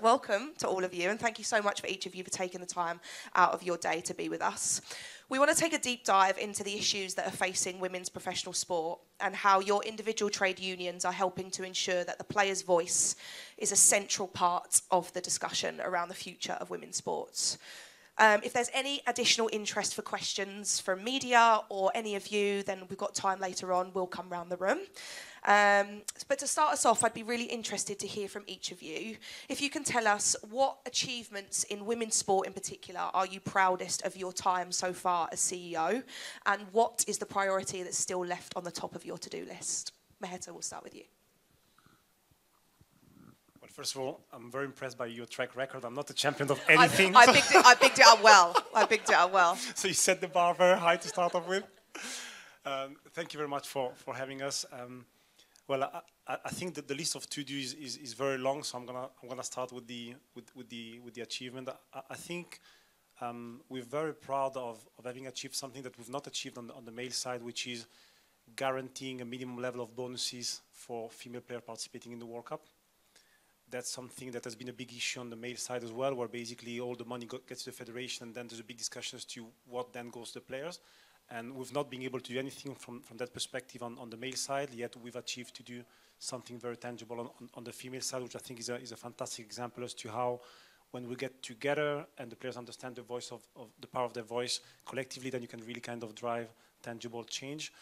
welcome to all of you, and thank you so much for each of you for taking the time out of your day to be with us. We want to take a deep dive into the issues that are facing women's professional sport and how your individual trade unions are helping to ensure that the player's voice is a central part of the discussion around the future of women's sports. If there's any additional interest for questions from media or any of you, then we've got time later on. We'll come round the room. But to start us off, I'd be really interested to hear from each of you. If you can tell us what achievements in women's sport in particular are you proudest of your time so far as CEO, and what is the priority that's still left on the top of your to-do list? Maheta, we'll start with you. Well, first of all, I'm very impressed by your track record. I'm not a champion of anything. I picked it up well. I picked it up well. So you set the bar very high to start off with. Thank you very much for having us. Well, I think that the list of to-dos is very long, so I'm gonna start with the achievement. I think we're very proud of having achieved something that we've not achieved on the male side, which is guaranteeing a minimum level of bonuses for female players participating in the World Cup. That's something that has been a big issue on the male side as well, where basically all the money gets to the federation, and then there's a big discussion as to what then goes to the players. And we've not been able to do anything from that perspective on the male side, yet we've achieved to do something very tangible on the female side, which I think is a fantastic example as to how when we get together and the players understand the voice of the power of their voice collectively, then you can really kind of drive tangible change.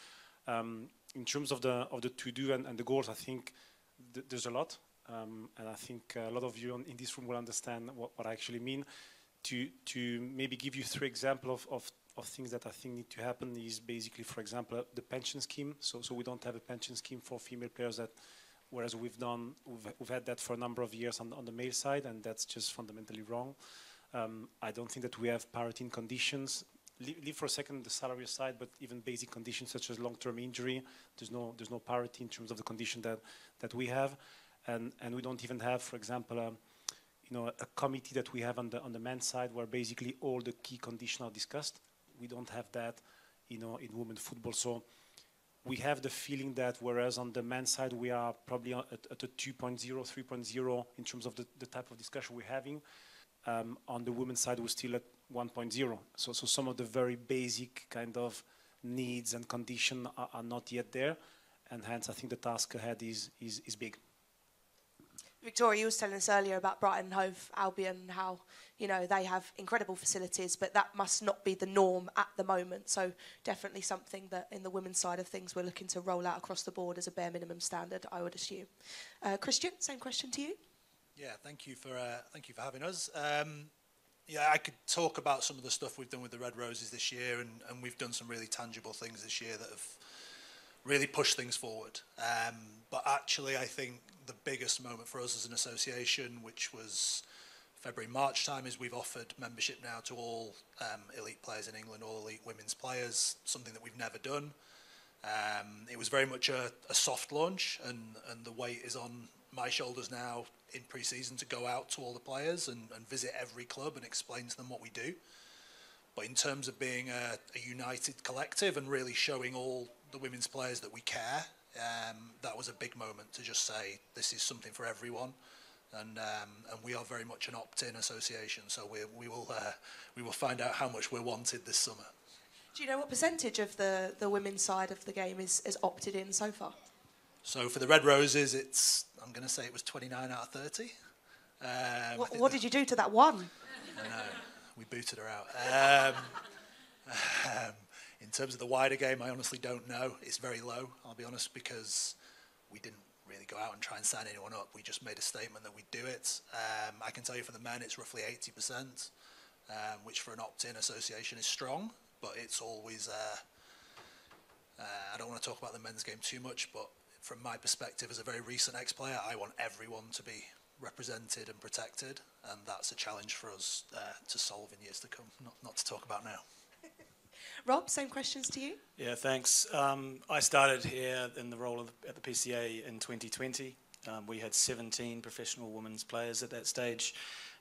In terms of the to-do and the goals, I think there's a lot. And I think a lot of you in this room will understand what I actually mean. To maybe give you 3 examples of things that I think need to happen is basically, for example, the pension scheme. So we don't have a pension scheme for female players, whereas we've had that for a number of years on the male side, and that's just fundamentally wrong. I don't think that we have parity in conditions. Leave for a second the salary aside, but even basic conditions such as long-term injury, there's no parity in terms of the condition that we have. And we don't even have, for example, a committee that we have on the men's side where basically all the key conditions are discussed. We don't have that, in women's football. So we have the feeling that whereas on the men's side we are probably at a 2.0, 3.0 in terms of the type of discussion we're having, on the women's side we're still at 1.0. So some of the very basic kind of needs and conditions are not yet there, and hence I think the task ahead is big. Victoria, you were telling us earlier about Brighton Hove Albion, how they have incredible facilities, but that must not be the norm at the moment. So definitely something that in the women's side of things we're looking to roll out across the board as a bare minimum standard, I would assume. Christian, same question to you. Yeah, thank you for having us. Yeah, I could talk about some of the stuff we've done with the Red Roses this year, and we've done some really tangible things this year that have really pushed things forward. But actually, I think the biggest moment for us as an association, which was February-March time, is we've offered membership now to all elite players in England, all elite women's players, something that we've never done. It was very much a soft launch, and the weight is on my shoulders now in pre-season to go out to all the players and visit every club and explain to them what we do. But in terms of being a united collective and really showing all the women's players that we care, that was a big moment to just say this is something for everyone, and we are very much an opt-in association, so we will find out how much we're wanted this summer. Do you know what percentage of the women's side of the game is opted in so far? So for the Red Roses, I'm going to say it was 29 out of 30. What did you do to that one? I know, we booted her out. In terms of the wider game, I honestly don't know. It's very low, I'll be honest, because we didn't really go out and try and sign anyone up. We just made a statement that we'd do it. I can tell you for the men, it's roughly 80%, which for an opt-in association is strong, but it's always... I don't want to talk about the men's game too much, but from my perspective as a very recent ex-player, I want everyone to be represented and protected, and that's a challenge for us to solve in years to come, not to talk about now. Rob, same questions to you. Yeah, thanks. I started here in the role at the PCA in 2020. We had 17 professional women's players at that stage,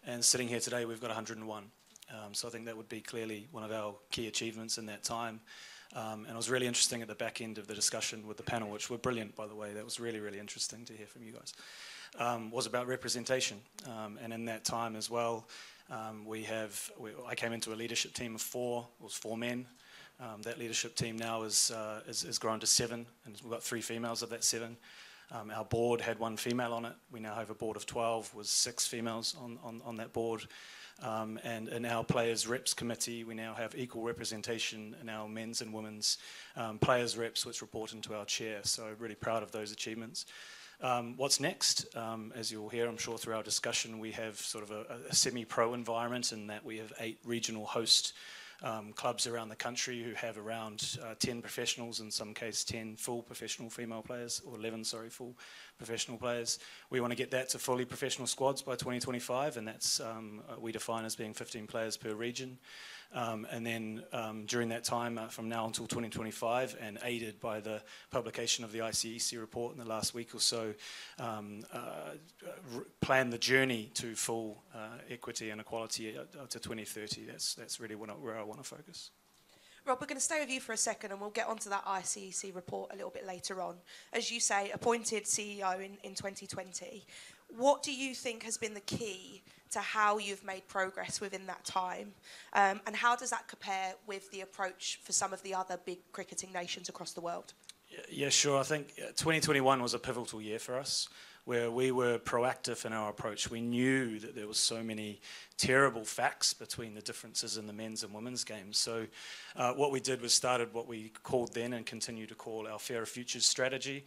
and sitting here today we've got 101. So I think that would be clearly one of our key achievements in that time. And it was really interesting at the back end of the discussion with the panel, which were brilliant, by the way. That was really, really interesting to hear from you guys. Was about representation. And in that time as well, I came into a leadership team of 4. It was 4 men. That leadership team now is grown to 7, and we've got 3 females of that 7. Our board had 1 female on it. We now have a board of 12 with 6 females on that board. And in our players reps committee, we now have equal representation in our men's and women's players reps, which report into our chair. So really proud of those achievements. What's next? As you'll hear, I'm sure, through our discussion, we have sort of a semi-pro environment in that we have 8 regional host clubs around the country who have around 10 professionals, in some case 10 full professional female players, or 11, sorry, full professional players. We want to get that to fully professional squads by 2025, and that's we define as being 15 players per region. And then during that time, from now until 2025, and aided by the publication of the ICEC report in the last week or so, plan the journey to full equity and equality to 2030. That's really where I want to focus. Rob, we're going to stay with you for a second and we'll get onto that ICEC report a little bit later on. As you say, appointed CEO in 2020. What do you think has been the key to how you've made progress within that time? And how does that compare with the approach for some of the other big cricketing nations across the world? Yeah, sure. I think 2021 was a pivotal year for us, where we were proactive in our approach. We knew that there was so many terrible facts between the differences in the men's and women's games. So what we did was started what we called then and continue to call our Fairer Futures strategy,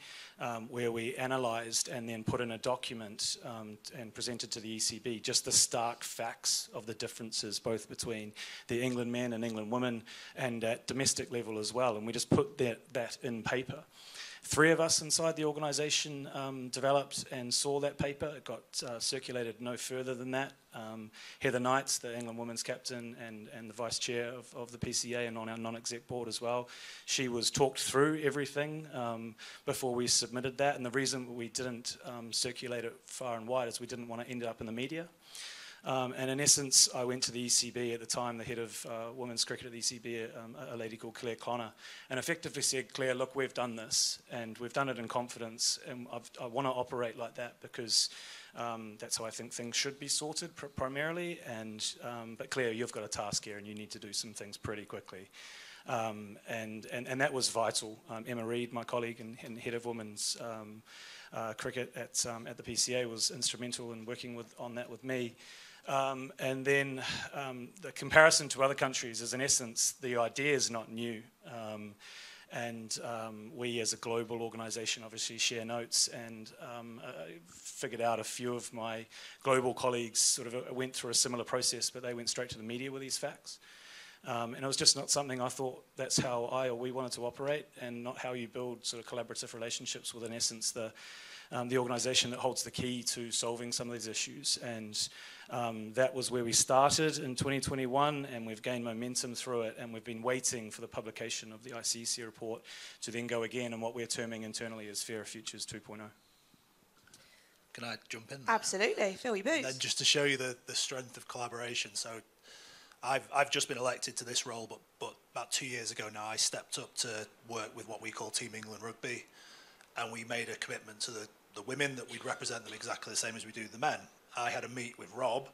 where we analysed and then put in a document and presented to the ECB just the stark facts of the differences both between the England men and England women and at domestic level as well. And we just put that in paper. 3 of us inside the organisation developed and saw that paper. It got circulated no further than that. Heather Knights, the England women's captain and the vice chair of the PCA and on our non-exec board as well, she was talked through everything before we submitted that. And the reason we didn't circulate it far and wide is we didn't want to end up in the media. And in essence, I went to the ECB at the time, the head of women's cricket at the ECB, a lady called Claire Connor, and effectively said, Claire, look, we've done this, and we've done it in confidence, and I want to operate like that because that's how I think things should be sorted primarily. And but Claire, you've got a task here, and you need to do some things pretty quickly. And that was vital. Emma Reid, my colleague and head of women's cricket at the PCA, was instrumental in working on that with me. And then the comparison to other countries is, in essence, the idea is not new. And we as a global organisation obviously share notes, and figured out a few of my global colleagues sort of went through a similar process, but they went straight to the media with these facts. And it was just not something I thought that's how I or we wanted to operate, and not how you build sort of collaborative relationships with, in essence, the organisation that holds the key to solving some of these issues. And that was where we started in 2021, and we've gained momentum through it, and we've been waiting for the publication of the ICEC report to then go again in what we're terming internally as Fairer Futures 2.0. Can I jump in there? Absolutely, fill your boots. And then just to show you the strength of collaboration. So I've just been elected to this role, but about 2 years ago now, I stepped up to work with what we call Team England Rugby, and we made a commitment to the women that we'd represent them exactly the same as we do the men. I had a meet with Rob,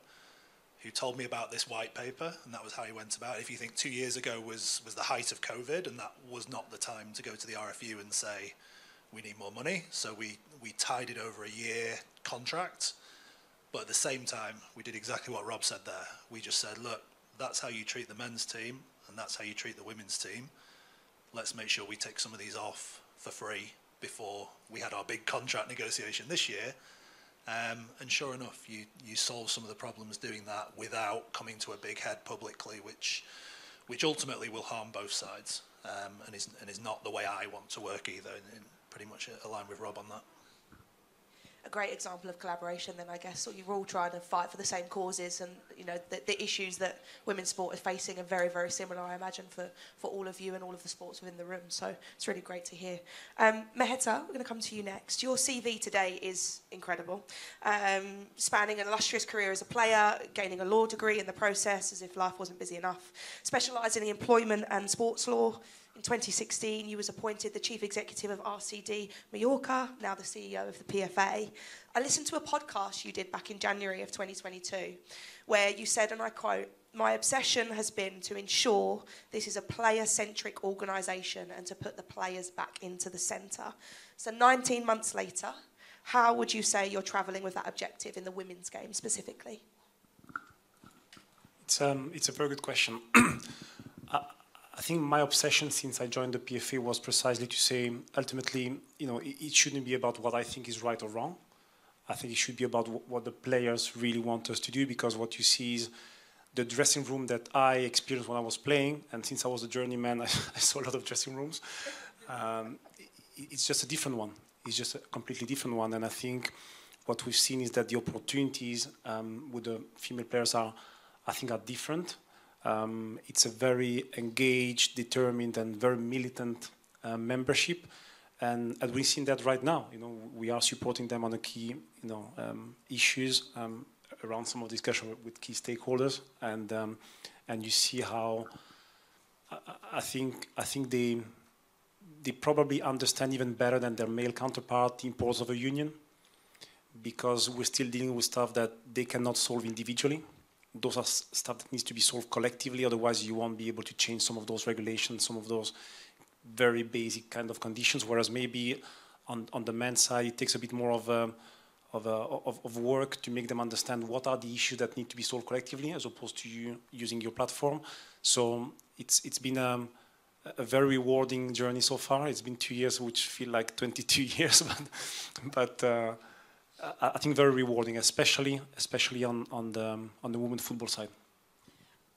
who told me about this white paper, and that was how he went about it. If you think 2 years ago was the height of COVID, and that was not the time to go to the RFU and say, we need more money, so we tied it over a year contract, but at the same time, we did exactly what Rob said there. We just said, look, that's how you treat the men's team, and that's how you treat the women's team. Let's make sure we take some of these off for free before we had our big contract negotiation this year. And sure enough, you solve some of the problems doing that without coming to a big head publicly, which ultimately will harm both sides, and is not the way I want to work either, and pretty much aligned with Rob on that. A great example of collaboration then, I guess. So you're all trying to fight for the same causes, and you know the issues that women's sport is facing are very, very similar, I imagine, for all of you and all of the sports within the room. So it's really great to hear. Maheta, we're going to come to you next. Your CV today is incredible, spanning an illustrious career as a player, gaining a law degree in the process as if life wasn't busy enough, specialising in employment and sports law, In 2016, you was appointed the Chief Executive of RCD Mallorca, now the CEO of the PFA. I listened to a podcast you did back in January of 2022, where you said, and I quote, "My obsession has been to ensure this is a player-centric organisation and to put the players back into the centre." So 19 months later, how would you say you're travelling with that objective in the women's game specifically? It's a very good question. I think my obsession since I joined the PFA was precisely to say, ultimately, it shouldn't be about what I think is right or wrong. I think it should be about what the players really want us to do, because what you see is the dressing room that I experienced when I was playing, and since I was a journeyman, I saw a lot of dressing rooms. It's just a different one. It's just a completely different one, and I think what we've seen is that the opportunities with the female players are different. It's a very engaged, determined, and very militant membership, and we've seen that right now. We are supporting them on the key, issues around some of the discussion with key stakeholders, and you see how I think they probably understand even better than their male counterpart the importance of a union, because we're still dealing with stuff that they cannot solve individually. Those are stuff that needs to be solved collectively, otherwise you won't be able to change some of those regulations, some of those very basic kind of conditions, whereas maybe on the men's side it takes a bit more of work to make them understand what are the issues that need to be solved collectively, as opposed to you using your platform. So it's been a very rewarding journey so far. It's been 2 years, which feel like 22 years, but I think very rewarding, especially on the women's football side.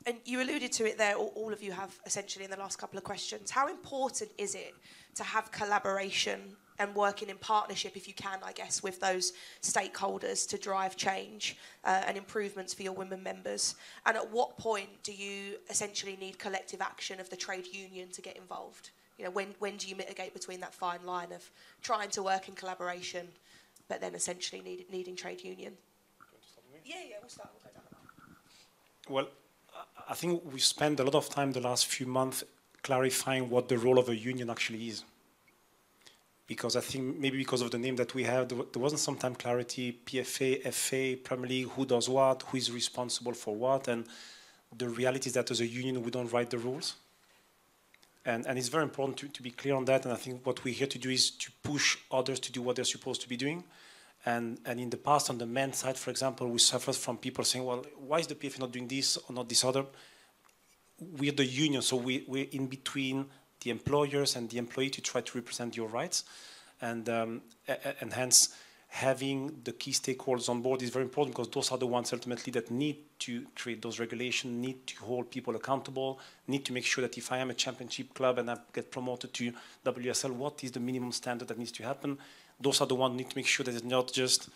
And you alluded to it there, all of you have essentially in the last couple of questions. How important is it to have collaboration and working in partnership, if you can, I guess, with those stakeholders to drive change and improvements for your women members? And at what point do you essentially need collective action of the trade union to get involved? When do you mitigate between that fine line of trying to work in collaboration but then essentially needing trade union? Yeah, we'll start. We'll go down the line. Well, I think we spent a lot of time the last few months clarifying what the role of a union actually is. Because I think maybe because of the name that we have, there wasn't sometimes clarity, PFA, FA, Premier League, who does what, who is responsible for what, and the reality is that as a union we don't write the rules. And it's very important to be clear on that, and I think what we're here to do is to push others to do what they're supposed to be doing. And in the past, on the men's side, for example, we suffered from people saying, well, why is the PFA not doing this or not this other? We're the union, so we're in between the employers and the employee to try to represent your rights. And hence, having the key stakeholders on board is very important, because those are the ones ultimately that need to create those regulations, need to hold people accountable, need to make sure that if I am a championship club and I get promoted to WSL, what is the minimum standard that needs to happen? Those are the ones who need to make sure that it's not just,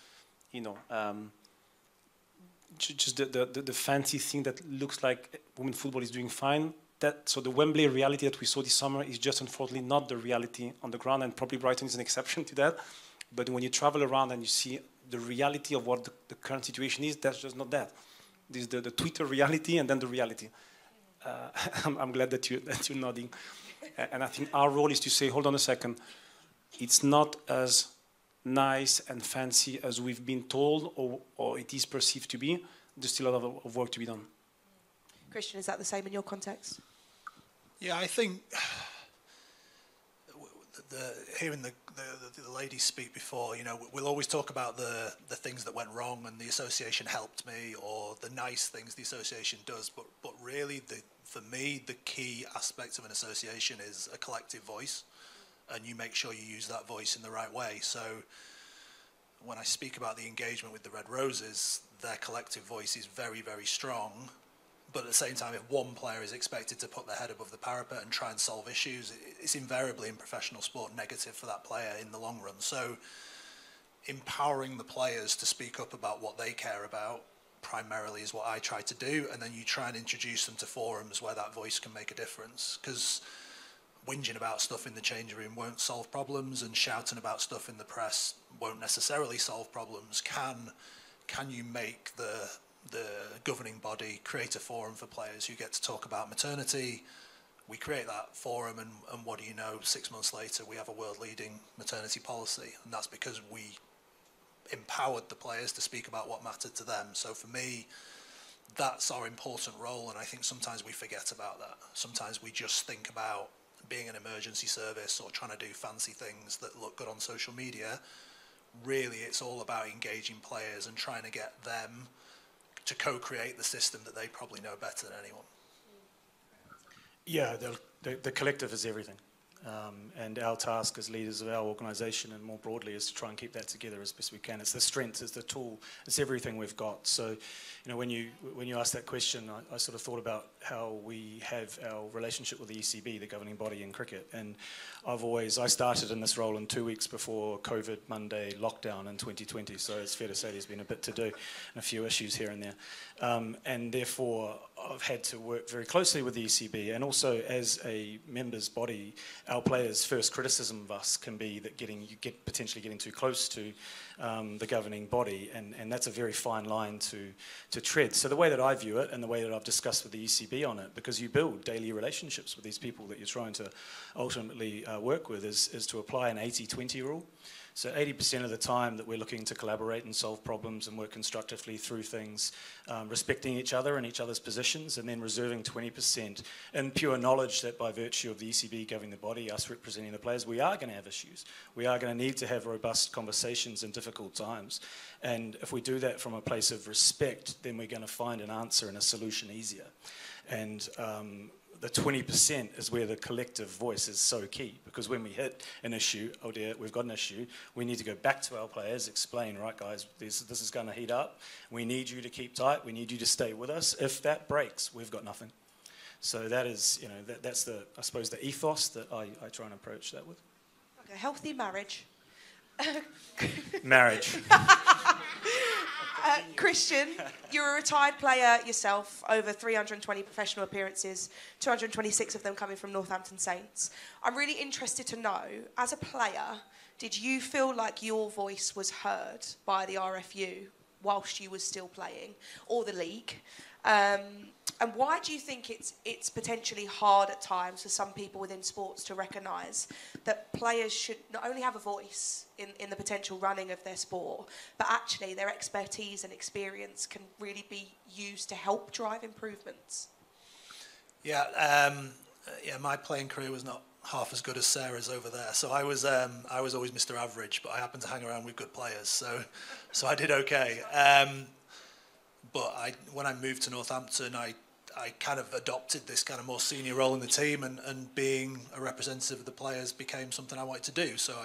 just the fancy thing that looks like women's football is doing fine. So the Wembley reality that we saw this summer is just unfortunately not the reality on the ground, and probably Brighton is an exception to that. But when you travel around and you see the reality of what the current situation is, that's just not that. This is the Twitter reality and then the reality. I'm glad that you're nodding. And I think our role is to say, hold on a second, it's not as nice and fancy as we've been told or it is perceived to be. There's still a lot of work to be done. Christian, is that the same in your context? Yeah, I think hearing the ladies speak before, we'll always talk about the things that went wrong and the association helped me, or the nice things the association does, but really for me the key aspect of an association is a collective voice, and you make sure you use that voice in the right way. So when I speak about the engagement with the Red Roses, their collective voice is very, very strong. But at the same time, if one player is expected to put their head above the parapet and try and solve issues, it's invariably in professional sport negative for that player in the long run. So empowering the players to speak up about what they care about primarily is what I try to do, and then you try and introduce them to forums where that voice can make a difference, because whinging about stuff in the changing room won't solve problems, and shouting about stuff in the press won't necessarily solve problems. Can you make the governing body create a forum for players who get to talk about maternity, we create that forum, and what do you know, 6 months later we have a world-leading maternity policy, and that's because we empowered the players to speak about what mattered to them. So for me, that's our important role, and I think sometimes we forget about that. Sometimes we just think about being an emergency service or trying to do fancy things that look good on social media. Really, it's all about engaging players and trying to get them to co-create the system that they probably know better than anyone. Yeah, the collective is everything. And our task as leaders of our organisation and more broadly is to try and keep that together as best we can. It's the strength, it's the tool, it's everything we've got. So, you know, when you asked that question, I sort of thought about how we have our relationship with the ECB, the governing body in cricket. And I started in this role in 2 weeks before COVID Monday lockdown in 2020. So it's fair to say there's been a bit to do and a few issues here and there. And therefore, I've had to work very closely with the ECB, and also as a members body, our players' first criticism of us can be that potentially getting too close to the governing body, and that's a very fine line to tread. So the way that I view it, and the way that I've discussed with the ECB on it, because you build daily relationships with these people that you're trying to ultimately work with, is to apply an 80-20 rule. So 80% of the time that we're looking to collaborate and solve problems and work constructively through things, respecting each other and each other's positions, and then reserving 20% in pure knowledge that by virtue of the ECB governing the body, us representing the players, we are going to have issues. We are going to need to have robust conversations in difficult times. And if we do that from a place of respect, then we're going to find an answer and a solution easier. And the 20% is where the collective voice is so key, because when we hit an issue, oh dear, we've got an issue, we need to go back to our players, explain, right guys, this is going to heat up, we need you to keep tight, we need you to stay with us. If that breaks, we've got nothing. So that is, you know, that's the, I suppose, the ethos that I try and approach that with. Okay, healthy marriage. Marriage. Christian, you're a retired player yourself, over 320 professional appearances, 226 of them coming from Northampton Saints. I'm really interested to know, as a player, did you feel like your voice was heard by the RFU whilst you were still playing, or the league? And why do you think it's potentially hard at times for some people within sports to recognise that players should not only have a voice in the potential running of their sport, but actually their expertise and experience can really be used to help drive improvements? Yeah, my playing career was not half as good as Sarah's over there. So I was always Mr. Average, but I happened to hang around with good players, so I did okay. But when I moved to Northampton, I kind of adopted this kind of more senior role in the team, and being a representative of the players became something I wanted to do. So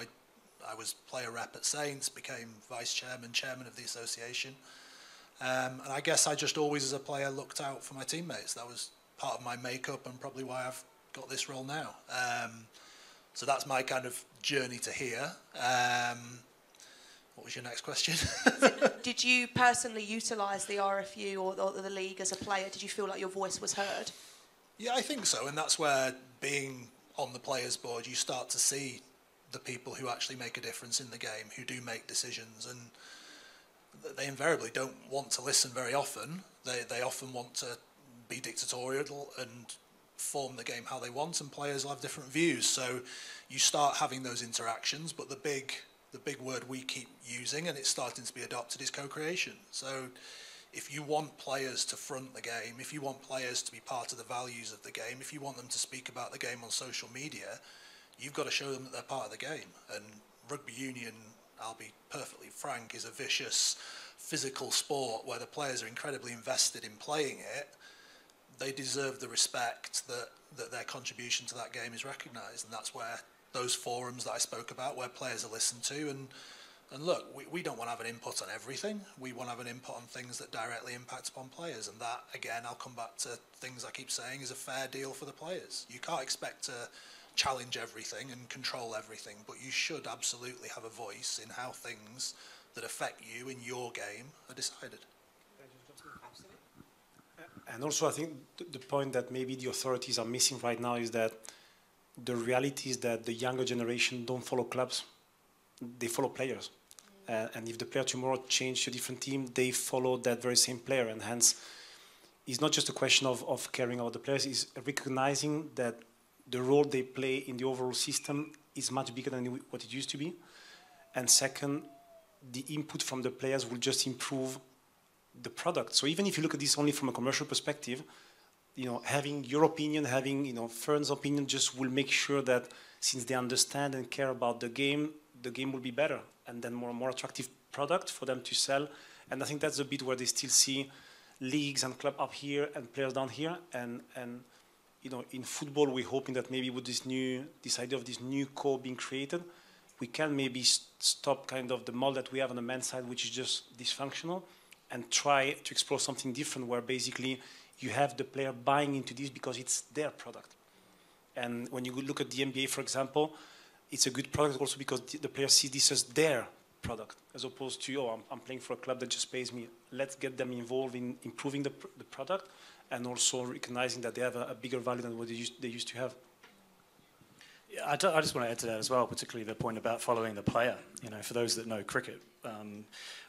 I was player rep at Saints, became vice chairman of the association. And I guess I just always, as a player, looked out for my teammates. That was part of my makeup and probably why I've got this role now. So that's my kind of journey to here. What was your next question? Did you personally utilise the RFU or the league as a player? Did you feel like your voice was heard? Yeah, I think so. And that's where, being on the players' board, you start to see the people who actually make a difference in the game, who do make decisions. And they invariably don't want to listen very often. They often want to be dictatorial and form the game how they want, and players will have different views. So you start having those interactions, but the big word we keep using, and it's starting to be adopted, is co-creation. So if you want players to front the game, if you want players to be part of the values of the game, if you want them to speak about the game on social media, you've got to show them that they're part of the game. And rugby union, I'll be perfectly frank, is a vicious physical sport where the players are incredibly invested in playing it. They deserve the respect that their contribution to that game is recognised, and that's where those forums that I spoke about, where players are listened to, and look, we don't want to have an input on everything. We want to have an input on things that directly impact upon players, and that, again, I'll come back to things I keep saying, is a fair deal for the players. You can't expect to challenge everything and control everything, but you should absolutely have a voice in how things that affect you in your game are decided. And also, I think the point that maybe the authorities are missing right now is that the reality is that the younger generation don't follow clubs, they follow players. And if the player tomorrow changes to a different team, they follow that very same player. And hence, it's not just a question of caring about the players, it's recognizing that the role they play in the overall system is much bigger than what it used to be. And second, the input from the players will just improve the product. So even if you look at this only from a commercial perspective, having your opinion, having Fern's opinion just will make sure that since they understand and care about the game will be better, and then more attractive product for them to sell. And I think that's a bit where they still see leagues and club up here and players down here. And in football, we're hoping that maybe with this idea of this new core being created, we can maybe stop kind of the model that we have on the men's side, which is just dysfunctional, and try to explore something different where basically you have the player buying into this because it's their product. And when you look at the NBA, for example, it's a good product also because the player sees this as their product, as opposed to, I'm playing for a club that just pays me. Let's get them involved in improving the product and also recognizing that they have a bigger value than what they used to have. Yeah, I just want to add to that as well, particularly the point about following the player. For those that know cricket,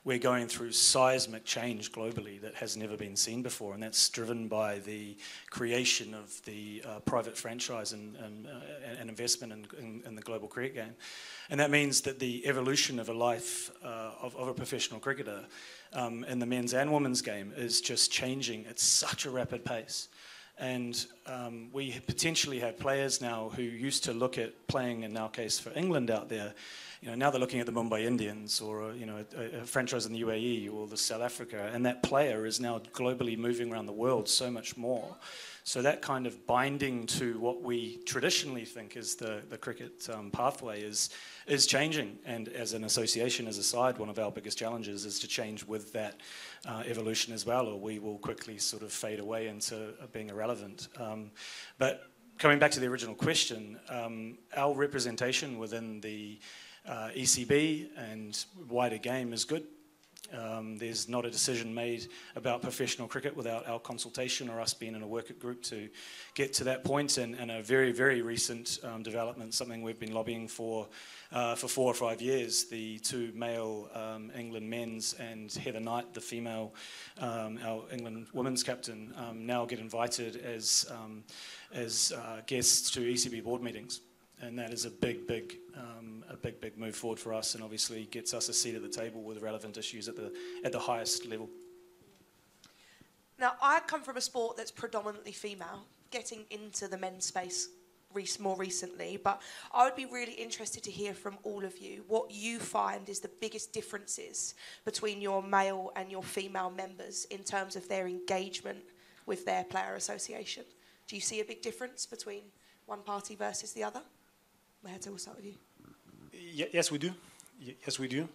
we're going through seismic change globally that has never been seen before, and that's driven by the creation of the private franchise and investment in the global cricket game. And that means that the evolution of a life of a professional cricketer in the men's and women's game is just changing at such a rapid pace. And we potentially have players now who used to look at playing, in our case for England out there, now they're looking at the Mumbai Indians or a franchise in the UAE or the South Africa, and that player is now globally moving around the world so much more. So that kind of binding to what we traditionally think is the cricket pathway is changing. And as an association, as a side, one of our biggest challenges is to change with that evolution as well, or we will quickly sort of fade away into being irrelevant. But coming back to the original question, our representation within the ECB and wider game is good. There's not a decision made about professional cricket without our consultation or us being in a working group to get to that point. And a very, very recent development, something we've been lobbying for 4 or 5 years, the two male England men's and Heather Knight, the female, our England women's captain, now get invited as guests to ECB board meetings. And that is a big move forward for us, and obviously gets us a seat at the table with relevant issues at the highest level. Now, I come from a sport that's predominantly female, getting into the men's space more recently, but I would be really interested to hear from all of you what you find is the biggest differences between your male and your female members in terms of their engagement with their player association. Do you see a big difference between one party versus the other? Maheta, we'll start with you. Yes, we do. Yes, we do.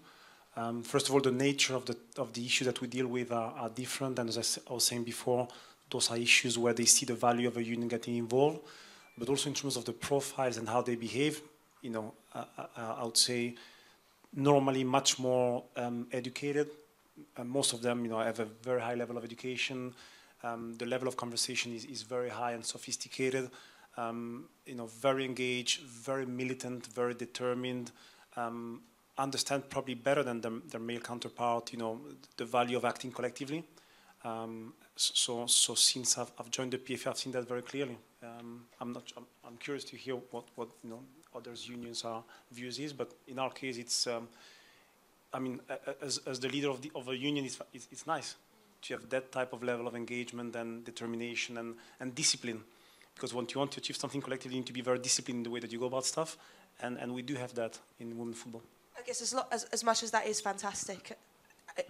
First of all, the nature of the issues that we deal with are different. And as I was saying before, those are issues where they see the value of a union getting involved. But also in terms of the profiles and how they behave, I would say normally much more educated. Most of them, have a very high level of education. The level of conversation is very high and sophisticated. Very engaged, very militant, very determined, understand probably better than their male counterpart, the value of acting collectively. So since I've joined the PFA, I've seen that very clearly. I'm curious to hear what others' unions' views is, but in our case, it's as the leader of a union, it's nice to have that type of level of engagement and determination and discipline. Because when you want to achieve something collectively, you need to be very disciplined in the way that you go about stuff, and we do have that in women's football. I guess as much as that is fantastic,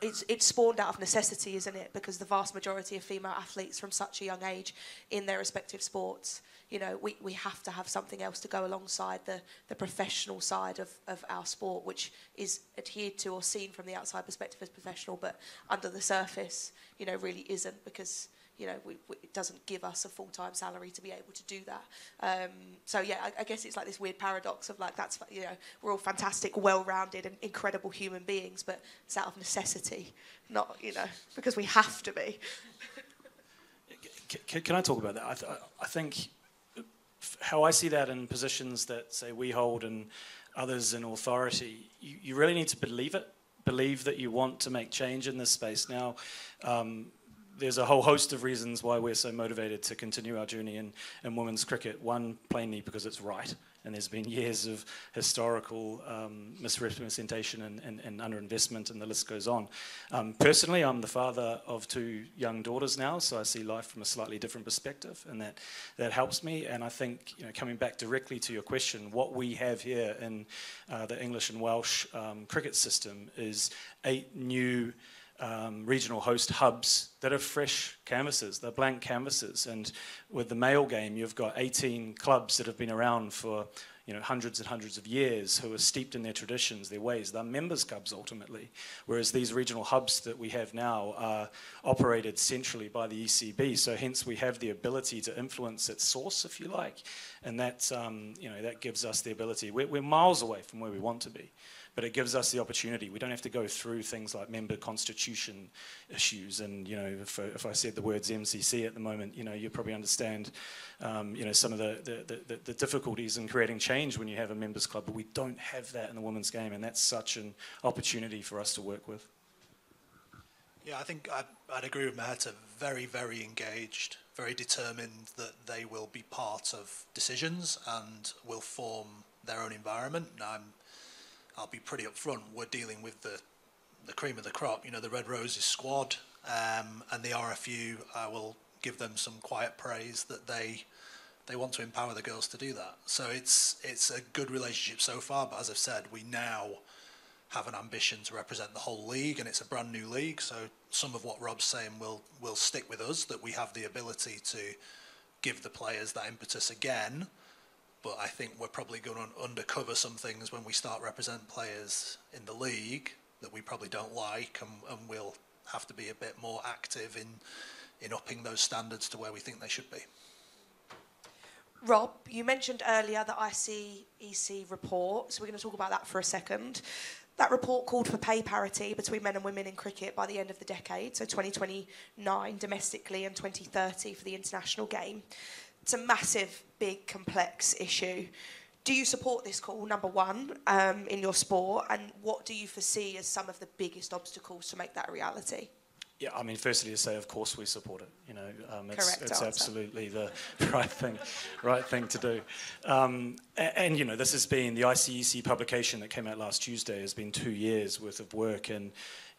it's spawned out of necessity, isn't it? Because the vast majority of female athletes from such a young age in their respective sports, we have to have something else to go alongside the professional side of our sport, which is adhered to or seen from the outside perspective as professional, but under the surface, really isn't, because it doesn't give us a full-time salary to be able to do that. So yeah, I guess it's like this weird paradox of like, that's, we're all fantastic, well-rounded and incredible human beings, but it's out of necessity, not, because we have to be. Can I talk about that? I think how I see that in positions that, say, we hold and others in authority, you really need to believe it, believe that you want to make change in this space. Now, there's a whole host of reasons why we're so motivated to continue our journey in women's cricket. One, plainly because it's right, and there's been years of historical misrepresentation and underinvestment, and the list goes on. Personally, I'm the father of 2 young daughters now, so I see life from a slightly different perspective, and that helps me. And I think, coming back directly to your question, what we have here in the English and Welsh cricket system is 8 new regional host hubs that are fresh canvases, they're blank canvases. And with the male game, you've got 18 clubs that have been around for hundreds and hundreds of years, who are steeped in their traditions, their ways. They're members' clubs ultimately, whereas these regional hubs that we have now are operated centrally by the ECB. So hence we have the ability to influence its source, if you like, and that that gives us the ability. We're miles away from where we want to be, but it gives us the opportunity. We don't have to go through things like member constitution issues. And if I said the words MCC at the moment, you probably understand, some of the difficulties in creating change when you have a members club. But we don't have that in the women's game, and that's such an opportunity for us to work with. Yeah, I think I'd agree with Maheta. Very, very engaged, very determined that they will be part of decisions and will form their own environment. Now, I'll be pretty upfront. We're dealing with the cream of the crop, the Red Roses squad, and the RFU. I will give them some quiet praise that they want to empower the girls to do that. So it's a good relationship so far. But as I've said, we now have an ambition to represent the whole league, and it's a brand new league. So some of what Rob's saying will stick with us. That we have the ability to give the players that impetus again. But I think we're probably going to undercover some things when we start representing players in the league that we probably don't like, and we'll have to be a bit more active in upping those standards to where we think they should be. Rob, you mentioned earlier the ICEC report, so we're going to talk about that for a second. That report called for pay parity between men and women in cricket by the end of the decade, so 2029 domestically and 2030 for the international game. It's a massive, big, complex issue. Do you support this call, number one, in your sport? And what do you foresee as some of the biggest obstacles to make that a reality? Yeah, I mean, firstly to say, of course we support it. It's answer. Absolutely the right thing to do. And this has been the ICEC publication that came out last Tuesday. Has been 2 years worth of work, and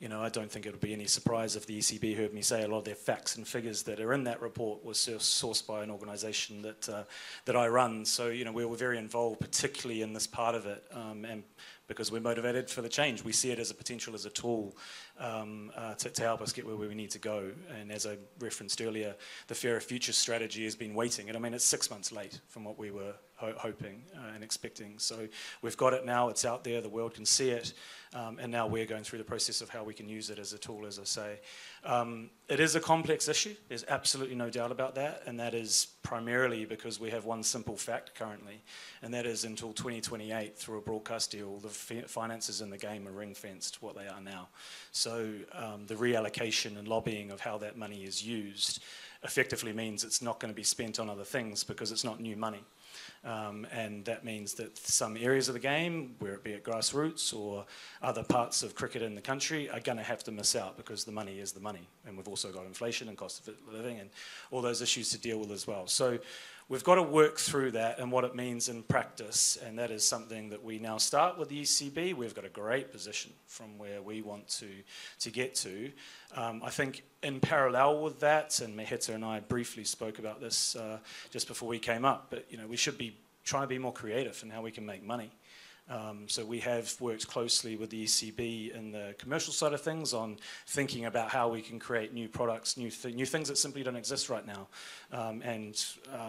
I don't think it'll be any surprise if the ECB heard me say a lot of their facts and figures that are in that report was sourced by an organisation that I run. So we were very involved, particularly in this part of it, and because we're motivated for the change. We see it as a potential, as a tool to help us get where we need to go. And as I referenced earlier, the Fairer Future strategy has been waiting. And I mean, it's 6 months late from what we were hoping and expecting. So we've got it now, it's out there, the world can see it. And now we're going through the process of how we can use it as a tool, as I say. It is a complex issue, there's absolutely no doubt about that, and that is primarily because we have one simple fact currently, and that is until 2028, through a broadcast deal, the finances in the game are ring-fenced what they are now. So the reallocation and lobbying of how that money is used effectively means it's not going to be spent on other things because it's not new money. And that means that some areas of the game, where it be at grassroots or other parts of cricket in the country, are going to have to miss out because the money is the money. And we've also got inflation and cost of living and all those issues to deal with as well. So we've got to work through that and what it means in practice, and that is something that we now start with the ECB. We've got a great position from where we want to get to. I think in parallel with that, and Maheta and I briefly spoke about this just before we came up, but we should be trying to be more creative in how we can make money. So we have worked closely with the ECB in the commercial side of things on thinking about how we can create new products, new things that simply don't exist right now. And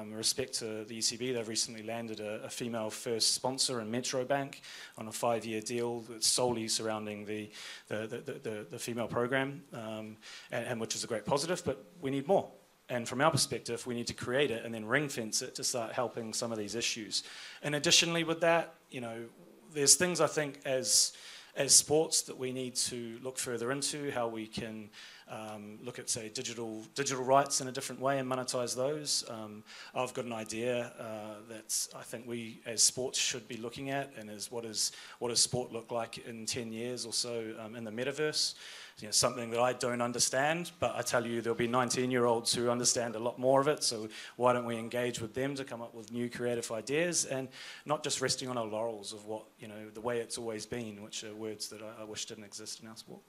with respect to the ECB, they've recently landed a female-first sponsor in Metro Bank on a 5-year deal that's solely surrounding the female program, and which is a great positive, but we need more. And from our perspective, we need to create it and then ring fence it to start helping some of these issues. And additionally with that, there's things I think as sports that we need to look further into, how we can look at, say, digital rights in a different way and monetize those. I've got an idea that I think we as sports should be looking at, and is what does sport look like in 10 years or so in the metaverse. You know, something that I don't understand, but I tell you there'll be 19-year-olds who understand a lot more of it, so why don't we engage with them to come up with new creative ideas, and not just resting on our laurels of what, you know, the way it's always been, which are words that I wish didn't exist in our sport.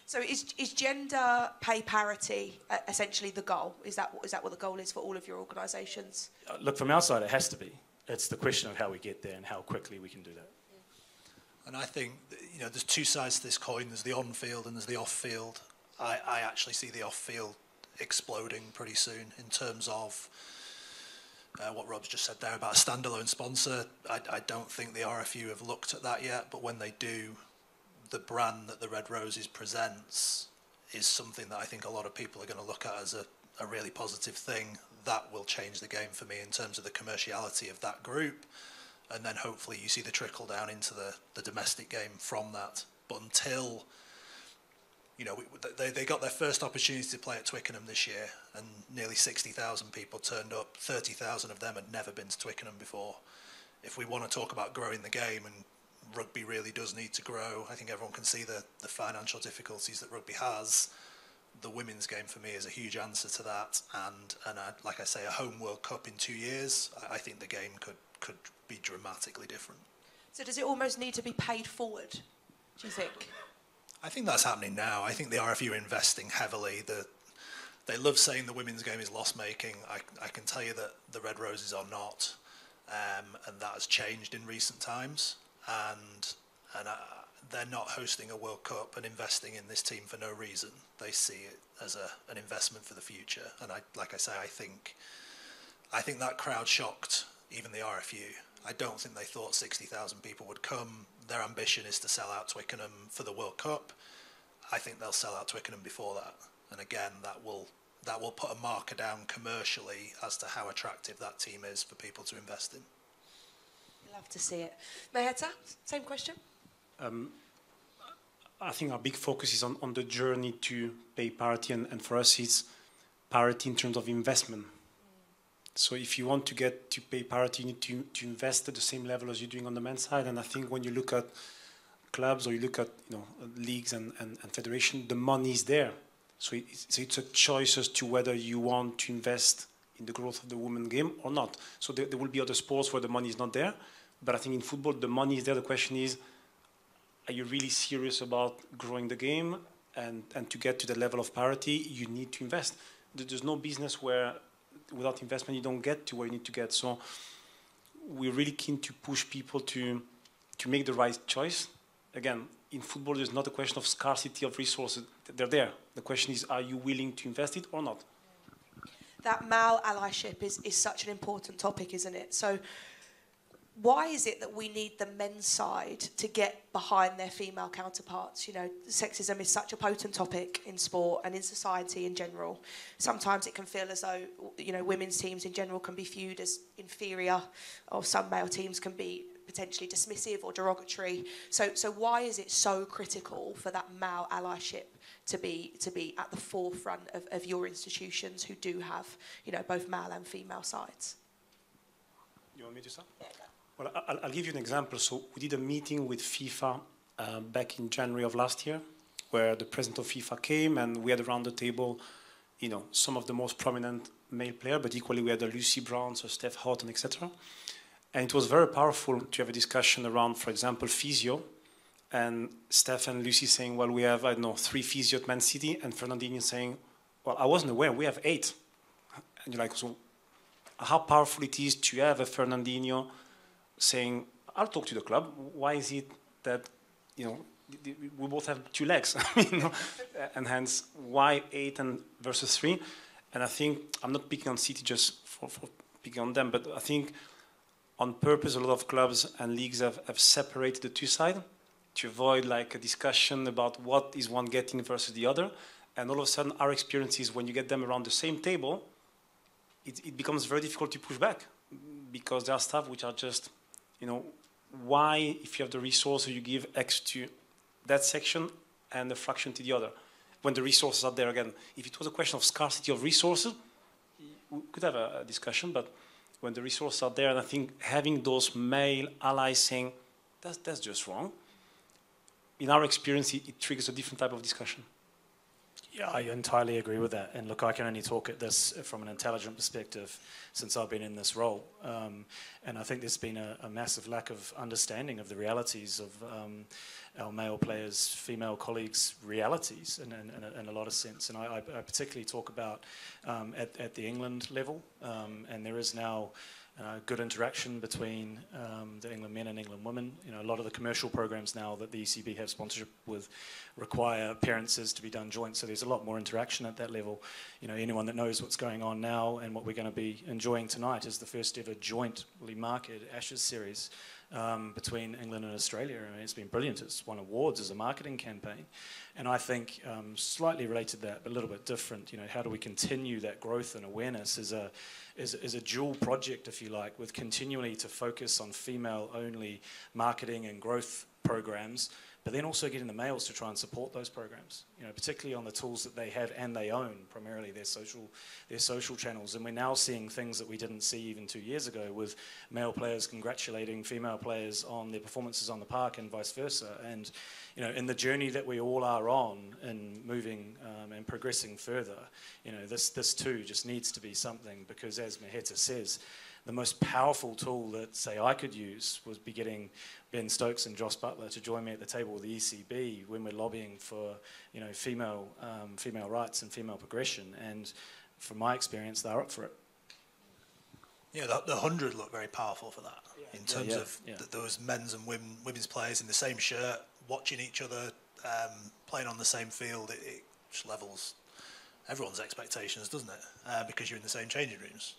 So is gender pay parity essentially the goal? Is that what the goal is for all of your organisations? Look, from our side, it has to be. It's the question of how we get there and how quickly we can do that. And I think, you know, there's two sides to this coin. There's the on-field and there's the off-field. I actually see the off-field exploding pretty soon in terms of what Rob's just said there about a standalone sponsor. I don't think the RFU have looked at that yet, but when they do, the brand that the Red Roses presents is something that I think a lot of people are going to look at as a really positive thing. That will change the game for me in terms of the commerciality of that group. And then hopefully you see the trickle down into the domestic game from that. But until, you know, they got their first opportunity to play at Twickenham this year, and nearly 60,000 people turned up. 30,000 of them had never been to Twickenham before. If we want to talk about growing the game, and rugby really does need to grow, I think everyone can see the financial difficulties that rugby has. The women's game for me is a huge answer to that. And like I say, a home World Cup in 2 years, I think the game could be dramatically different. So does it almost need to be paid forward, do you think? I think that's happening now. I think the RFU are investing heavily. They love saying the women's game is loss-making. I can tell you that the Red Roses are not, and that has changed in recent times. And they're not hosting a World Cup and investing in this team for no reason. They see it as an investment for the future. And like I say, I think that crowd shocked even the RFU. I don't think they thought 60,000 people would come. Their ambition is to sell out Twickenham for the World Cup. I think they'll sell out Twickenham before that. And again, that will put a marker down commercially as to how attractive that team is for people to invest in. Love to see it. Maheta, same question. I think our big focus is on the journey to pay parity, and for us it's parity in terms of investment. So if you want to get to pay parity, you need to invest at the same level as you're doing on the men's side. And I think when you look at clubs or you look at, you know, leagues and federation, the money is there. So it's a choice as to whether you want to invest in the growth of the women's game or not. So there will be other sports where the money is not there. But I think in football, the money is there. The question is, are you really serious about growing the game? And to get to the level of parity, you need to invest. There's no business where without investment you don't get to where you need to get. So we're really keen to push people to make the right choice. Again, in football, there's not a question of scarcity of resources. They're there. The question is, are you willing to invest it or not? That male allyship is such an important topic, isn't it? So why is it that we need the men's side to get behind their female counterparts? You know, sexism is such a potent topic in sport and in society in general. Sometimes it can feel as though, you know, women's teams in general can be viewed as inferior, or some male teams can be potentially dismissive or derogatory. So why is it so critical for that male allyship to be at the forefront of your institutions who do have, you know, both male and female sides? You want me to start? Yeah. Well, I'll give you an example. So we did a meeting with FIFA back in January of last year, where the president of FIFA came, and we had around the table, you know, some of the most prominent male players, but equally we had Lucy Brown, so Steph Houghton, etc. And it was very powerful to have a discussion around, for example, physio, and Steph and Lucy saying, well, we have, I don't know, 3 physio at Man City, and Fernandinho saying, well, I wasn't aware, we have 8. And you're like, so how powerful it is to have a Fernandinho saying, I'll talk to the club. Why is it that, you know, we both have 2 legs? You know? And hence, why 8 versus 3? And I think, I'm not picking on City just for picking on them, but I think on purpose, a lot of clubs and leagues have separated the 2 sides to avoid like a discussion about what is one getting versus the other. And all of a sudden, our experience is when you get them around the same table, it becomes very difficult to push back, because there are stuff which are just, you know, why, if you have the resources, you give X to that section and a fraction to the other. when the resources are there. Again, if it was a question of scarcity of resources, we could have a discussion, but when the resources are there, and I think having those male allies saying, that's just wrong, in our experience, it triggers a different type of discussion. Yeah, I entirely agree with that. And look, I can only talk at this from an intelligent perspective since I've been in this role. And I think there's been a massive lack of understanding of the realities of our male players, female colleagues' realities in a lot of sense. And I particularly talk about at the England level. And there is now good interaction between the England men and England women. You know, a lot of the commercial programs now that the ECB have sponsorship with require appearances to be done joint, so there's a lot more interaction at that level. You know, anyone that knows what's going on now and what we're going to be enjoying tonight is the first ever jointly marketed Ashes series between England and Australia. I mean, it's been brilliant. It's won awards as a marketing campaign. And I think slightly related to that, but a little bit different, you know, how do we continue that growth and awareness is a dual project, if you like, with continually to focus on female-only marketing and growth programs, but then also getting the males to try and support those programs, you know, particularly on the tools that they have and they own, primarily their social channels. And we're now seeing things that we didn't see even 2 years ago, with male players congratulating female players on their performances on the park and vice versa. And, you know, in the journey that we all are on in moving and progressing further, you know, this too just needs to be something, because as Maheta says, the most powerful tool that, say, I could use was be getting Ben Stokes and Joss Butler to join me at the table with the ECB when we're lobbying for, you know, female rights and female progression. And from my experience, they're up for it. Yeah, the 100 looked very powerful for that, in terms of those men's and women's players in the same shirt, watching each other, playing on the same field. It just levels everyone's expectations, doesn't it? Because you're in the same changing rooms.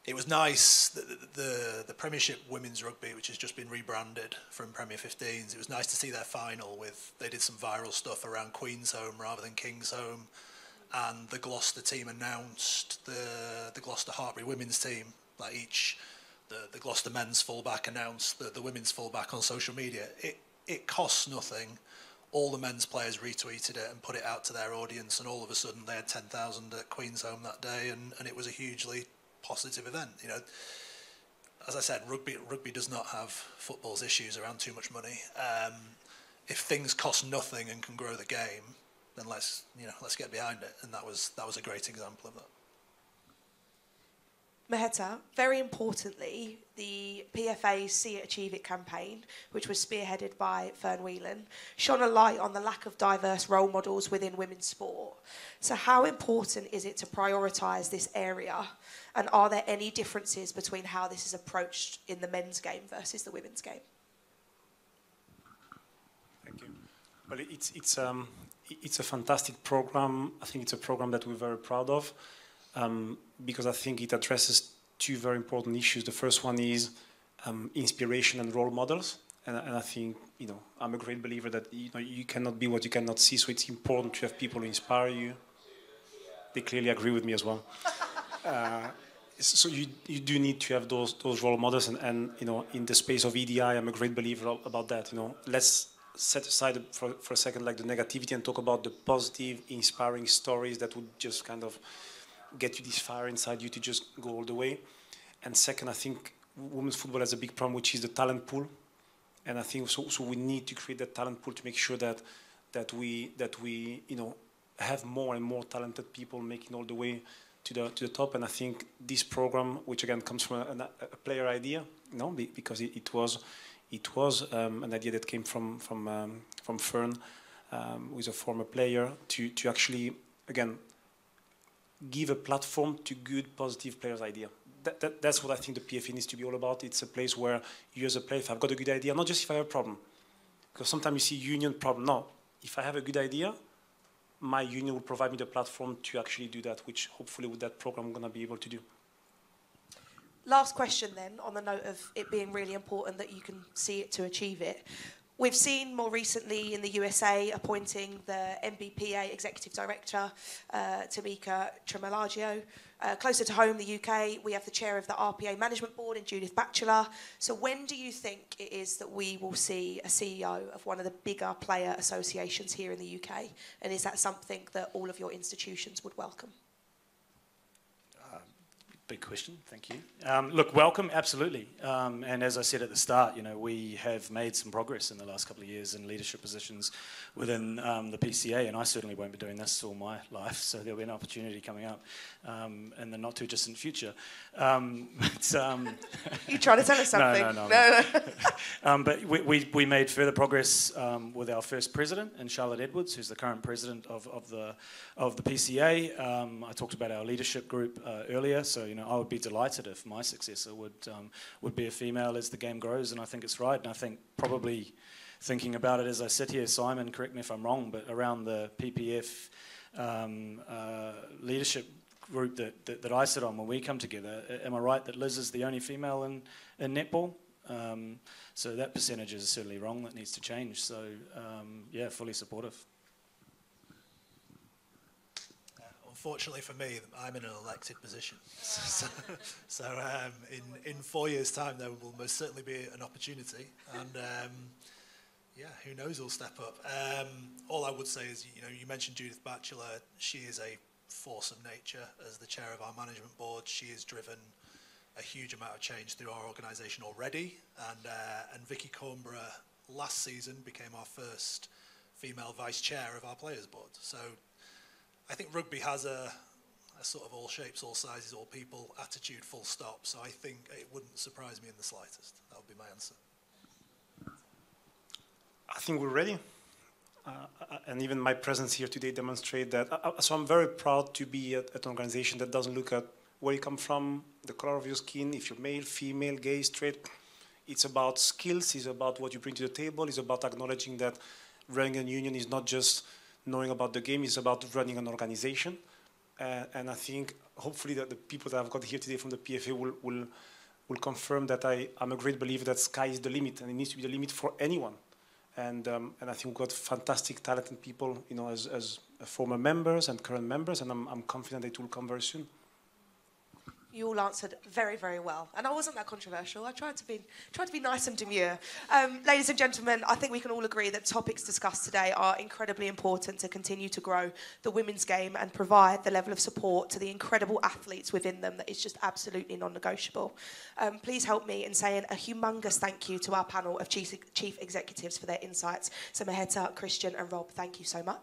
It was nice that the Premiership Women's Rugby, which has just been rebranded from Premier 15s, it was nice to see their final they did some viral stuff around Queen's Home rather than King's Home, and the Gloucester team announced the Gloucester Hartpury women's team, like the Gloucester men's fullback announced the women's fullback on social media. It costs nothing. All the men's players retweeted it and put it out to their audience, and all of a sudden they had 10,000 at Queen's Home that day, and it was a hugely positive event. You know, as I said, rugby does not have football's issues around too much money. If things cost nothing and can grow the game, then let's get behind it, and that was a great example of that. Maheta, very importantly, the PFA's See It, Achieve It campaign, which was spearheaded by Fern Whelan, shone a light on the lack of diverse role models within women's sport. So how important is it to prioritise this area, and are there any differences between how this is approached in the men's game versus the women's game? Thank you. Well, it's a fantastic program. I think it's a program that we're very proud of. Because I think it addresses two very important issues. The first one is inspiration and role models, and I think, you know, I'm a great believer that, you know, you cannot be what you cannot see. So it's important to have people who inspire you. They clearly agree with me as well. So you do need to have those role models, and you know, in the space of EDI, I'm a great believer about that. You know, let's set aside for a second like the negativity and talk about the positive, inspiring stories that would just kind of get you this fire inside you to just go all the way. And second, I think women's football has a big problem, which is the talent pool. And I think so we need to create that talent pool to make sure that we you know, have more and more talented people making all the way to the top. And I think this program, which again comes from a player idea, you know, because it was an idea that came from Fern, who is a former player, to actually again give a platform to good, positive players' idea. That's what I think the PFA needs to be all about. It's a place where you as a player, if I've got a good idea, not just if I have a problem, because sometimes you see union problem. No, if I have a good idea, my union will provide me the platform to actually do that, which hopefully with that program I'm going to be able to do. Last question then, on the note of it being really important that you can see it to achieve it. We've seen more recently in the USA appointing the MBPA Executive Director, Tamika Tremolagio. Closer to home, the UK, we have the chair of the RPA Management Board in Judith Batchelor. So when do you think it is that we will see a CEO of one of the bigger player associations here in the UK? And is that something that all of your institutions would welcome? Big question, thank you. Look, welcome, absolutely. And as I said at the start, you know, we have made some progress in the last couple of years in leadership positions within the PCA, and I certainly won't be doing this all my life, so there'll be an opportunity coming up in the not too distant future. You trying to tell us something? No. But we made further progress with our first president, in Charlotte Edwards, who's the current president of the PCA. I talked about our leadership group earlier, so you know, I would be delighted if my successor would be a female as the game grows, and I think it's right. And I think probably thinking about it as I sit here, Simon, correct me if I'm wrong, but around the PPF leadership group that I sit on when we come together, am I right that Liz is the only female in netball? So that percentage is certainly wrong. That needs to change. So yeah, fully supportive. Unfortunately for me, I'm in an elected position. So in 4 years' time, there will most certainly be an opportunity. And yeah, who knows who'll step up. All I would say is, you know, you mentioned Judith Batchelor. She is a force of nature as the chair of our management board. She has driven a huge amount of change through our organisation already. And Vicky Cornborough last season became our first female vice chair of our players board. So I think rugby has a sort of all shapes, all sizes, all people attitude, full stop. So I think it wouldn't surprise me in the slightest. That would be my answer. I think we're ready. And even my presence here today demonstrates that. So I'm very proud to be at an organization that doesn't look at where you come from, the color of your skin, if you're male, female, gay, straight. It's about skills, it's about what you bring to the table, it's about acknowledging that running a union is not just knowing about the game, is about running an organization. And I think hopefully that the people that I've got here today from the PFA will confirm that I'm a great believer that sky is the limit, and it needs to be the limit for anyone. And I think we've got fantastic, talented people, you know, as former members and current members, and I'm confident it will come very soon. You all answered very, very well. And I wasn't that controversial. I tried to be nice and demure. Ladies and gentlemen, I think we can all agree that topics discussed today are incredibly important to continue to grow the women's game and provide the level of support to the incredible athletes within them that is just absolutely non-negotiable. Please help me in saying a humongous thank you to our panel of chief executives for their insights. So Maheta, Christian and Rob, thank you so much.